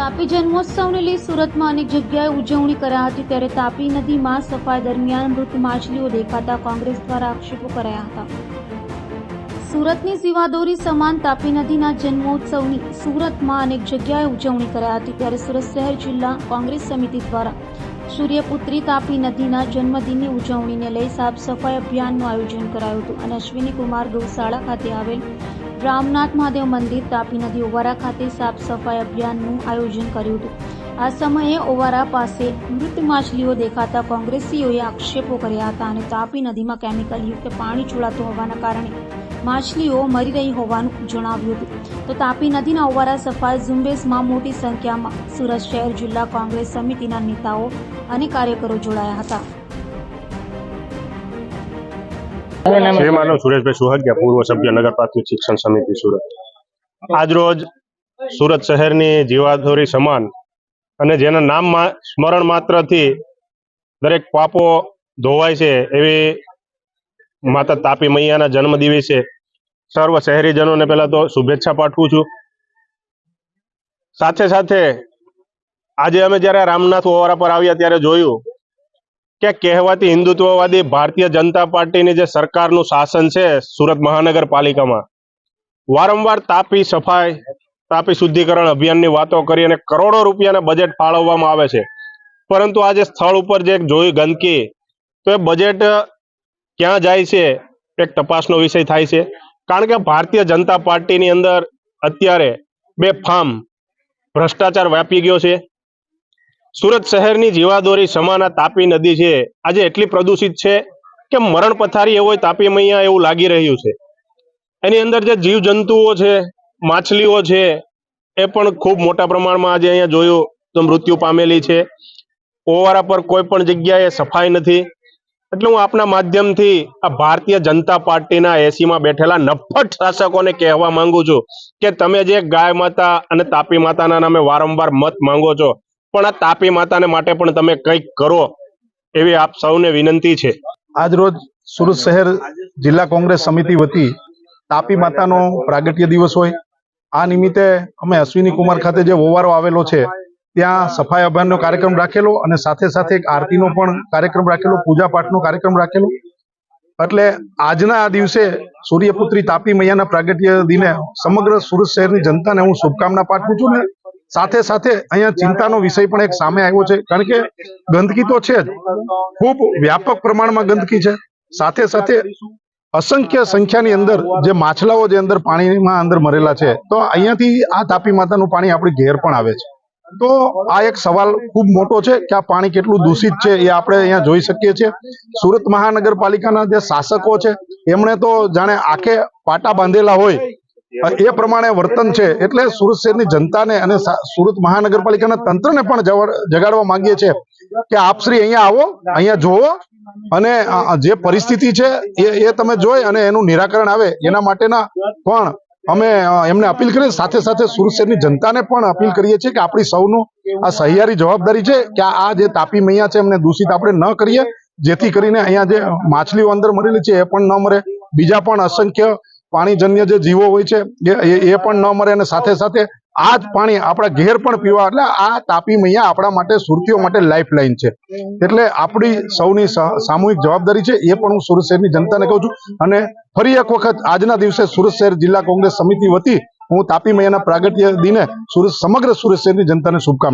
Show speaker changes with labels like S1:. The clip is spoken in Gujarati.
S1: તાપી જન્મોત્સવને લઈ સુરતમાં અનેક જગ્યાએ ઉજવણી કરાઈ હતી, ત્યારે તાપી નદીમાં સફાઈ દરમિયાન મૃત માછલીઓ દેખાતા કોંગ્રેસ દ્વારા આક્ષેપો કરાયા હતા। સુરતની જીવાદોરી સમાન તાપી નદીના જન્મોત્સવની સુરતમાં અનેક જગ્યાએ ઉજવણી કરાઈ હતી, ત્યારે સુરત શહેર જિલ્લા કોંગ્રેસ સમિતિ દ્વારા સૂર્યપુત્રી તાપી નદીના જન્મદિનની ઉજવણીને લઈ સાફ સફાઈ અભિયાનનું આયોજન કરાયું હતું અને અશ્વિની કુમાર ગૌશાળા ખાતે આવેલ રામનાથ મહાદેવ મંદિર, તાપી નદી ઓવારા ખાતે સાફ સફાઈ અભિયાનનું આયોજન કર્યું હતું। આ સમયે ઓવારા પાસે મૃત માછલીઓ દેખાતા કોંગ્રેસીઓએ આક્ષેપો કર્યા હતા અને તાપી નદીમાં કેમિકલયુક્ત પાણી છોડાતું હોવાના કારણે માછલીઓ મરી રહી હોવાનું જણાવ્યું હતું। તો તાપી નદીના ઓવારા સફાઈ ઝુંબેશમાં મોટી સંખ્યામાં સુરત શહેર જિલ્લા કોંગ્રેસ સમિતિના નેતાઓ અને કાર્યકરો જોડાયા હતા।
S2: શ્રીમાનવ સુરેશભાઈ સુહાગિયા, પૂર્વ સભ્ય નગર પ્રાથમિક શિક્ષણ સમિતિ સુરત। આજરોજ સુરત શહેરની જીવાદોરી સમાન અને જેના નામ સ્મરણ માત્રથી દરેક પાપો ધોવાય છે એવી માતા તાપી મૈયાના જન્મ દિવસે સર્વ શહેરીજનોને પહેલા તો શુભેચ્છા પાઠવું છું। સાથે સાથે આજે અમે જ્યારે રામનાથ ઓવારા પર આવ્યા ત્યારે જોયું કે કહેવાતી હિન્દુત્વવાદી ભારતીય જનતા પાર્ટીની જે સરકારનું શાસન છે સુરત મહાનગરપાલિકામાં, વારંવાર તાપી સફાઈ, તાપી શુદ્ધિકરણ અભિયાનની વાતો કરી અને કરોડો રૂપિયાના બજેટ ફાળવવામાં આવે છે, પરંતુ આજે સ્થળ ઉપર જે જોઈ ગંદકી, તો એ બજેટ ક્યાં જાય છે એક તપાસનો વિષય થાય છે। કારણ કે ભારતીય જનતા પાર્ટીની અંદર અત્યારે બેફામ ભ્રષ્ટાચાર વ્યાપી ગયો છે। સુરત શહેરની જીવાદોરી સમાન તાપી નદી છે આજે એટલી પ્રદૂષિત છે કે મરણ પથારી એવો તાપી મૈયા એવું લાગી રહ્યું છે। એની અંદર જે જીવજંતુઓ છે, માછલીઓ છે, એ પણ ખૂબ મોટા પ્રમાણમાં આજે અહીંયા જોયું તો મૃત્યુ પામેલી છે। ઓવારા પર કોઈ પણ જગ્યાએ સફાઈ નથી। એટલે હું આપના માધ્યમથી આ ભારતીય જનતા પાર્ટીના એસીમાં બેઠેલા નફ્ફટ શાસકોને કહેવા માંગુ છું કે તમે જે ગાય માતા અને તાપી માતાના નામે વારંવાર મત માંગો છો, પણ આ તાપી માતાને માટે પણ તમે કંઈક કરો એવી આપ સૌને વિનંતી છે।
S3: આજ રોજ સુરત શહેર જિલ્લા કોંગ્રેસ સમિતિ વતી તાપી માતાનો પ્રાગટ્ય દિવસ હોય, આ નિમિત્તે અમે અશ્વિની કુમાર ખાતે જે ઓવારો આવેલો છે ત્યાં સફાઈ અભિયાનનો કાર્યક્રમ રાખેલો અને સાથે સાથે એક આરતીનો પણ કાર્યક્રમ રાખેલો, પૂજા પાઠનો કાર્યક્રમ રાખેલો। એટલે આજના આ દિવસે સૂર્યપુત્રી તાપી મૈયાના પ્રાગટ્ય દિને સમગ્ર સુરત શહેરની જનતાને હું શુભકામના પાઠવું છું ને સાથે સાથે અહીંયા ચિંતાનો વિષય પણ એક સામે આવ્યો છે, કારણ કે ગંદકી તો છે જ, ખૂબ વ્યાપક પ્રમાણમાં ગંદકી છે, સાથે સાથે અસંખ્ય સંખ્યાની અંદર જે માછલાઓ જે અંદર પાણીમાં અંદર મરેલા છે, તો અહીંયાથી આ તાપી માતાનું પાણી આપણી ઘેર પણ આવે છે। તો આ એક સવાલ ખૂબ મોટો છે કે આ પાણી કેટલું દૂષિત છે એ આપણે અહીંયા જોઈ શકીએ છીએ। સુરત મહાનગરપાલિકાના જે શાસકો છે એમણે તો જાણે આંખે પાટા બાંધેલા હોય એ પ્રમાણે વર્તન છે। એટલે સુરત શહેરની જનતાને અને સુરત મહાનગરપાલિકાના તંત્રને પણ જગાડવા માંગીએ છીએ કે આપ શ્રી અહીંયા આવો, અહીંયા જોવો અને જે પરિસ્થિતિ છે એ તમે જોઈ અને એનું નિરાકરણ આવે એના માટેના પણ અમે એમને અપીલ કરીએ। સાથે સાથે સુરત શહેરની જનતાને પણ અપીલ કરીએ છીએ કે આપણી સૌનું આ સહિયારી જવાબદારી છે કે આ જે તાપી મૈયા છે એમને દૂષિત આપણે ન કરીએ, જેથી કરીને અહીંયા જે માછલીઓ અંદર મરેલી છે એ પણ ન મરે, બીજા પણ અસંખ્ય પાણીજન્ય જે જીવો હોય છે એ પણ ન મરે, અને સાથે સાથે આ જ પાણી આપણા ઘેર પણ પીવા। એટલે આ તાપી મૈયા આપણા માટે, સુરતીઓ માટે લાઈફ લાઈન છે, એટલે આપણી સૌની સામૂહિક જવાબદારી છે એ પણ હું સુરત શહેરની જનતાને કહું છું। અને ફરી એક વખત આજના દિવસે સુરત શહેર જિલ્લા કોંગ્રેસ સમિતિ વતી હું તાપી મૈયાના પ્રાગટ્ય દિને સમગ્ર સુરત શહેરની જનતાને શુભકામના